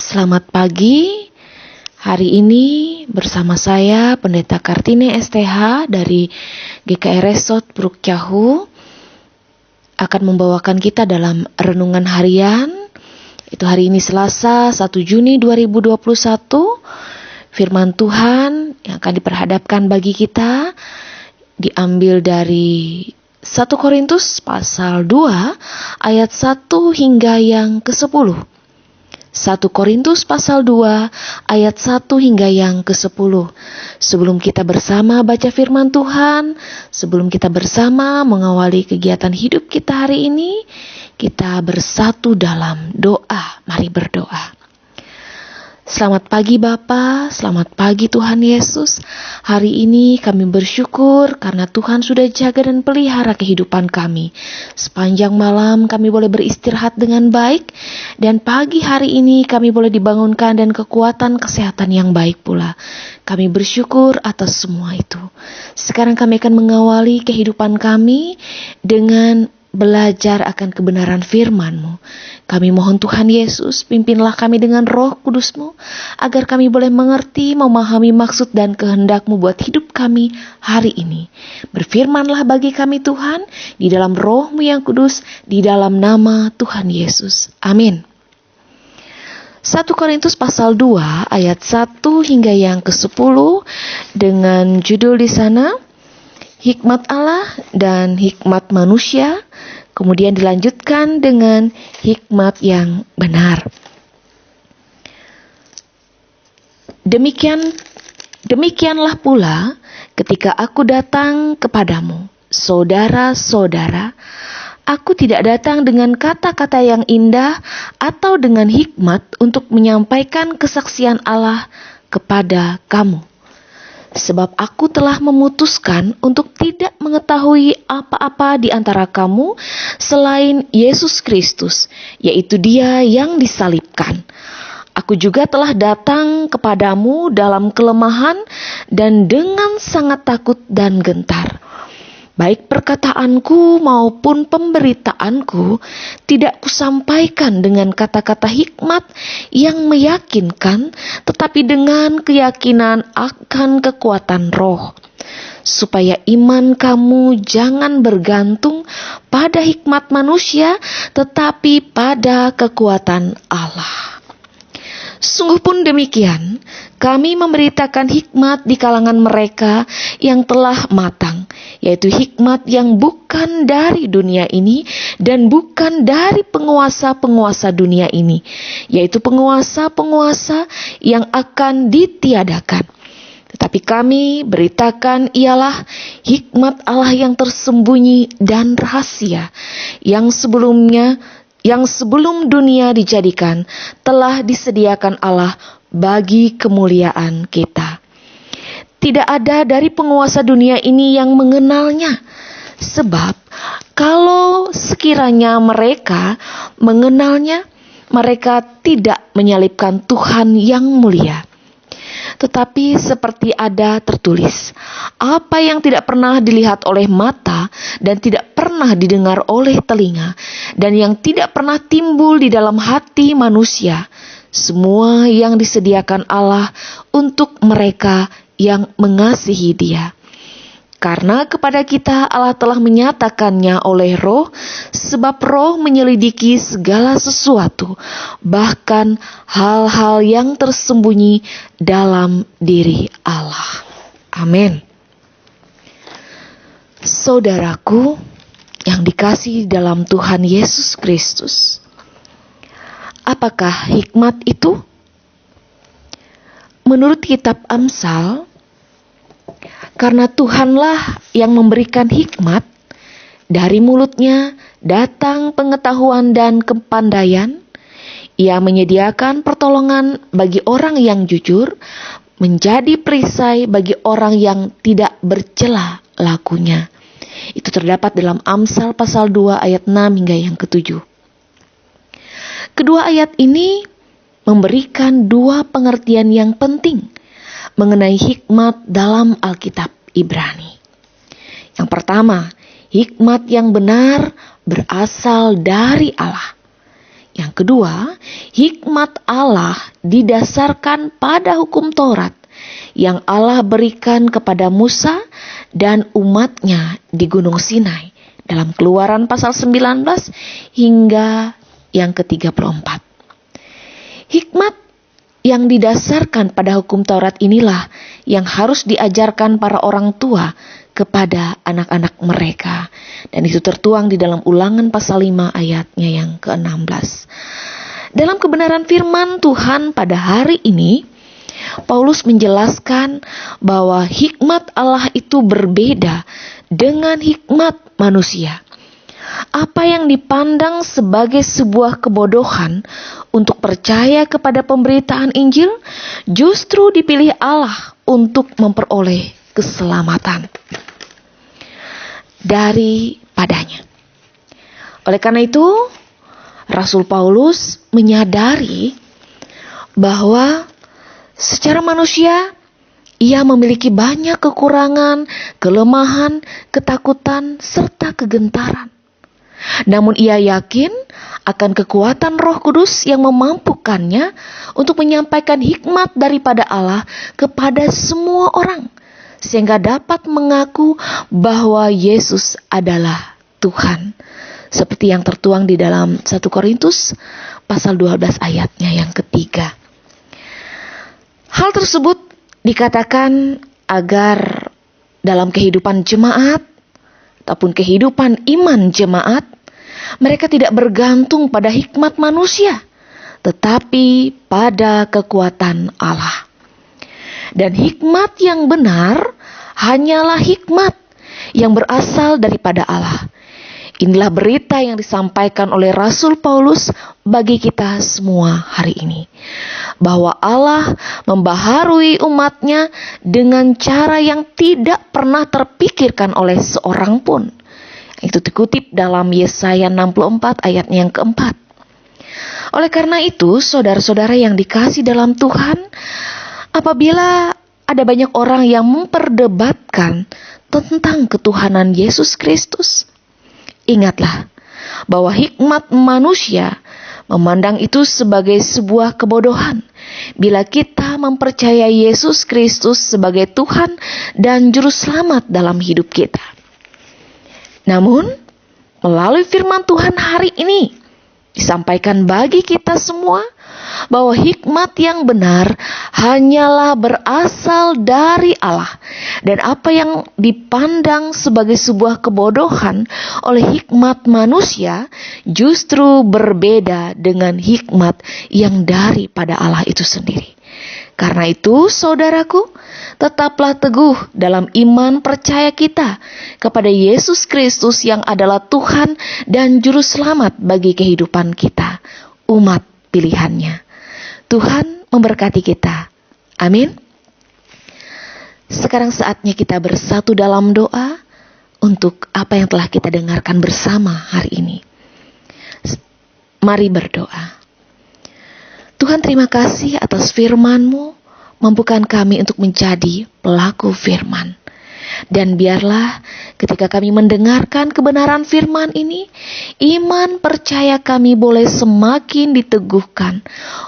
Selamat pagi. Hari ini bersama saya Pendeta Kartini STH dari GKR Resort Bruk Cahu akan membawakan kita dalam renungan harian. Itu hari ini Selasa 1 Juni 2021. Firman Tuhan yang akan diperhadapkan bagi kita diambil dari 1 Korintus pasal 2 ayat 1 hingga yang ke-10. 1 Korintus pasal 2 ayat 1 hingga yang ke-10. Sebelum kita bersama baca firman Tuhan, sebelum kita bersama mengawali kegiatan hidup kita hari ini, kita bersatu dalam doa. Mari berdoa. Selamat pagi Bapa, selamat pagi Tuhan Yesus. Hari ini kami bersyukur karena Tuhan sudah jaga dan pelihara kehidupan kami. Sepanjang malam kami boleh beristirahat dengan baik, dan pagi hari ini kami boleh dibangunkan dan kekuatan kesehatan yang baik pula. Kami bersyukur atas semua itu. Sekarang kami akan mengawali kehidupan kami dengan belajar akan kebenaran firman-Mu. Kami mohon Tuhan Yesus, pimpinlah kami dengan Roh Kudus-Mu, agar kami boleh mengerti, memahami maksud dan kehendak-Mu buat hidup kami hari ini. Berfirmanlah bagi kami Tuhan, di dalam Roh-Mu yang kudus, di dalam nama Tuhan Yesus. Amin. 1 Korintus pasal 2 ayat 1 hingga yang ke-10 dengan judul di sana Hikmat Allah dan hikmat manusia, kemudian dilanjutkan dengan hikmat yang benar. Demikianlah pula ketika aku datang kepadamu, saudara-saudara, aku tidak datang dengan kata-kata yang indah atau dengan hikmat untuk menyampaikan kesaksian Allah kepada kamu. Sebab aku telah memutuskan untuk tidak mengetahui apa-apa di antara kamu selain Yesus Kristus, yaitu Dia yang disalibkan. Aku juga telah datang kepadamu dalam kelemahan dan dengan sangat takut dan gentar. Baik perkataanku maupun pemberitaanku tidak kusampaikan dengan kata-kata hikmat yang meyakinkan, tetapi dengan keyakinan akan kekuatan roh, supaya iman kamu jangan bergantung pada hikmat manusia, tetapi pada kekuatan Allah. Sungguh pun demikian, kami memberitakan hikmat di kalangan mereka yang telah matang, yaitu hikmat yang bukan dari dunia ini dan bukan dari penguasa-penguasa dunia ini, yaitu penguasa-penguasa yang akan ditiadakan. Tetapi kami beritakan ialah hikmat Allah yang tersembunyi dan rahasia, yang sebelum dunia dijadikan telah disediakan Allah bagi kemuliaan kita. Tidak ada dari penguasa dunia ini yang mengenalnya, sebab kalau sekiranya mereka mengenalnya, mereka tidak menyalibkan Tuhan yang mulia. Tetapi seperti ada tertulis, apa yang tidak pernah dilihat oleh mata dan tidak pernah didengar oleh telinga dan yang tidak pernah timbul di dalam hati manusia, semua yang disediakan Allah untuk mereka yang mengasihi Dia. Karena kepada kita Allah telah menyatakannya oleh Roh, sebab Roh menyelidiki segala sesuatu, bahkan hal-hal yang tersembunyi dalam diri Allah. Amin. Saudaraku yang dikasihi dalam Tuhan Yesus Kristus, apakah hikmat itu? Menurut kitab Amsal, karena Tuhanlah yang memberikan hikmat, dari mulutnya datang pengetahuan dan kepandaian. Ia menyediakan pertolongan bagi orang yang jujur, menjadi perisai bagi orang yang tidak bercela lakunya. Itu terdapat dalam Amsal pasal 2 ayat 6 hingga yang ke-7. Kedua ayat ini memberikan dua pengertian yang penting mengenai hikmat dalam Alkitab Ibrani. Yang pertama, hikmat yang benar berasal dari Allah. Yang kedua, hikmat Allah didasarkan pada hukum Taurat yang Allah berikan kepada Musa dan umatnya di Gunung Sinai dalam Keluaran pasal 19 hingga yang ke-34. Hikmat yang didasarkan pada hukum Taurat inilah yang harus diajarkan para orang tua kepada anak-anak mereka. Dan itu tertuang di dalam Ulangan pasal 5 ayatnya yang ke-16. Dalam kebenaran firman Tuhan pada hari ini, Paulus menjelaskan bahwa hikmat Allah itu berbeda dengan hikmat manusia. Apa yang dipandang sebagai sebuah kebodohan untuk percaya kepada pemberitaan Injil justru dipilih Allah untuk memperoleh keselamatan daripadanya. Oleh karena itu, Rasul Paulus menyadari bahwa secara manusia ia memiliki banyak kekurangan, kelemahan, ketakutan, serta kegentaran. Namun ia yakin akan kekuatan Roh Kudus yang memampukannya untuk menyampaikan hikmat daripada Allah kepada semua orang, sehingga dapat mengaku bahwa Yesus adalah Tuhan. Seperti yang tertuang di dalam 1 Korintus pasal 12 ayatnya yang ketiga. Hal tersebut dikatakan agar dalam kehidupan jemaat ataupun kehidupan iman jemaat, mereka tidak bergantung pada hikmat manusia, tetapi pada kekuatan Allah. Dan hikmat yang benar hanyalah hikmat yang berasal daripada Allah. Inilah berita yang disampaikan oleh Rasul Paulus bagi kita semua hari ini. Bahwa Allah membaharui umatnya dengan cara yang tidak pernah terpikirkan oleh seorang pun. Itu dikutip dalam Yesaya 64 ayatnya yang keempat. Oleh karena itu, saudara-saudara yang dikasih dalam Tuhan, apabila ada banyak orang yang memperdebatkan tentang ketuhanan Yesus Kristus, ingatlah bahwa hikmat manusia memandang itu sebagai sebuah kebodohan bila kita mempercayai Yesus Kristus sebagai Tuhan dan Juru Selamat dalam hidup kita. Namun, melalui firman Tuhan hari ini, disampaikan bagi kita semua bahwa hikmat yang benar hanyalah berasal dari Allah. Dan apa yang dipandang sebagai sebuah kebodohan oleh hikmat manusia justru berbeda dengan hikmat yang daripada Allah itu sendiri. Karena itu, saudaraku, tetaplah teguh dalam iman percaya kita kepada Yesus Kristus yang adalah Tuhan dan Juru Selamat bagi kehidupan kita, umat pilihannya. Tuhan memberkati kita. Amin. Sekarang saatnya kita bersatu dalam doa untuk apa yang telah kita dengarkan bersama hari ini. Mari berdoa. Tuhan, terima kasih atas firman-Mu, mampukan kami untuk menjadi pelaku firman. Dan biarlah ketika kami mendengarkan kebenaran firman ini, iman percaya kami boleh semakin diteguhkan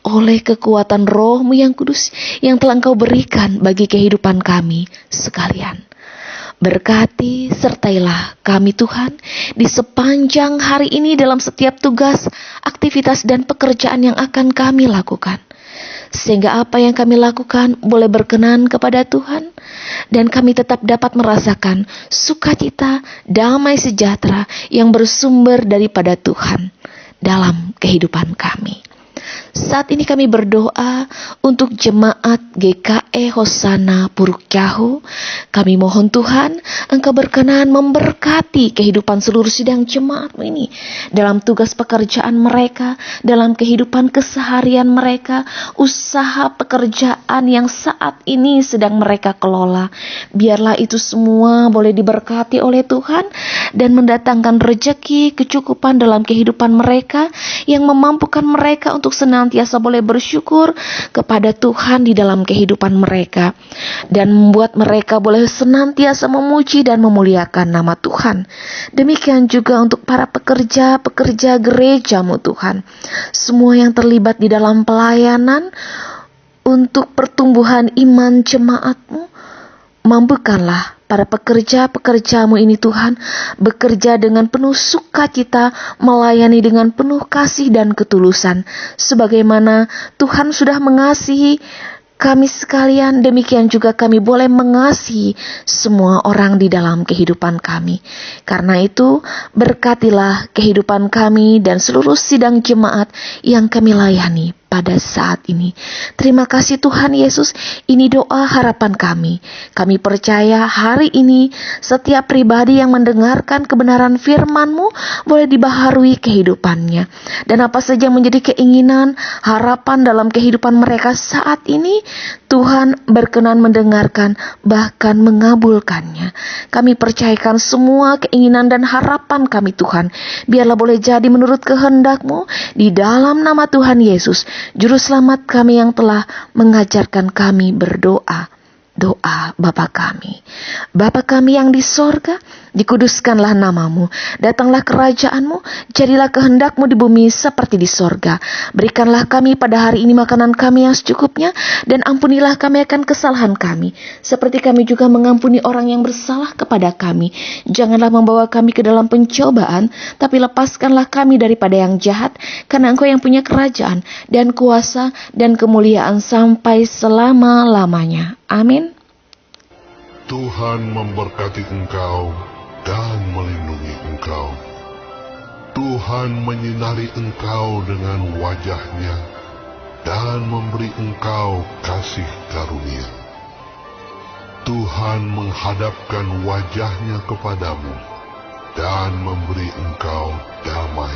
oleh kekuatan Roh-Mu yang kudus yang telah Engkau berikan bagi kehidupan kami sekalian. Berkati sertailah kami Tuhan di sepanjang hari ini dalam setiap tugas, aktivitas dan pekerjaan yang akan kami lakukan. Sehingga apa yang kami lakukan boleh berkenan kepada Tuhan dan kami tetap dapat merasakan sukacita, damai sejahtera yang bersumber daripada Tuhan dalam kehidupan kami. Saat ini kami berdoa untuk jemaat GKE Hosana Puruk Kyahu. Kami mohon Tuhan, Engkau berkenan memberkati kehidupan seluruh sidang jemaat ini dalam tugas pekerjaan mereka, dalam kehidupan keseharian mereka, usaha pekerjaan yang saat ini sedang mereka kelola. Biarlah itu semua boleh diberkati oleh Tuhan dan mendatangkan rejeki, kecukupan dalam kehidupan mereka yang memampukan mereka untuk senantiasa boleh bersyukur kepada Tuhan di dalam kehidupan mereka, dan membuat mereka boleh senantiasa memuji dan memuliakan nama Tuhan. Demikian juga untuk para pekerja-pekerja gereja-Mu Tuhan, semua yang terlibat di dalam pelayanan untuk pertumbuhan iman jemaat-Mu. Mampukanlah para pekerja-pekerja-Mu ini Tuhan bekerja dengan penuh sukacita, melayani dengan penuh kasih dan ketulusan. Sebagaimana Tuhan sudah mengasihi kami sekalian, demikian juga kami boleh mengasihi semua orang di dalam kehidupan kami. Karena itu, berkatilah kehidupan kami dan seluruh sidang jemaat yang kami layani pada saat ini. Terima kasih Tuhan Yesus, ini doa harapan kami. Kami percaya hari ini setiap pribadi yang mendengarkan kebenaran firman-Mu boleh dibaharui kehidupannya. Dan apa saja yang menjadi keinginan, harapan dalam kehidupan mereka saat ini, Tuhan berkenan mendengarkan, bahkan mengabulkannya. Kami percayakan semua keinginan dan harapan kami Tuhan, biarlah boleh jadi menurut kehendak-Mu, di dalam nama Tuhan Yesus, Juru Selamat kami yang telah mengajarkan kami berdoa. Doa Bapa kami. Bapa kami yang di sorga, dikuduskanlah nama-Mu, datanglah kerajaan-Mu, jadilah kehendak-Mu di bumi seperti di sorga. Berikanlah kami pada hari ini makanan kami yang secukupnya, dan ampunilah kami akan kesalahan kami, seperti kami juga mengampuni orang yang bersalah kepada kami. Janganlah membawa kami ke dalam pencobaan, tapi lepaskanlah kami daripada yang jahat, karena Engkau yang punya kerajaan, dan kuasa, dan kemuliaan sampai selama-lamanya. Amin. Tuhan memberkati engkau dan melindungi engkau. Tuhan menyinari engkau dengan wajah-Nya dan memberi engkau kasih karunia. Tuhan menghadapkan wajah-Nya kepadamu dan memberi engkau damai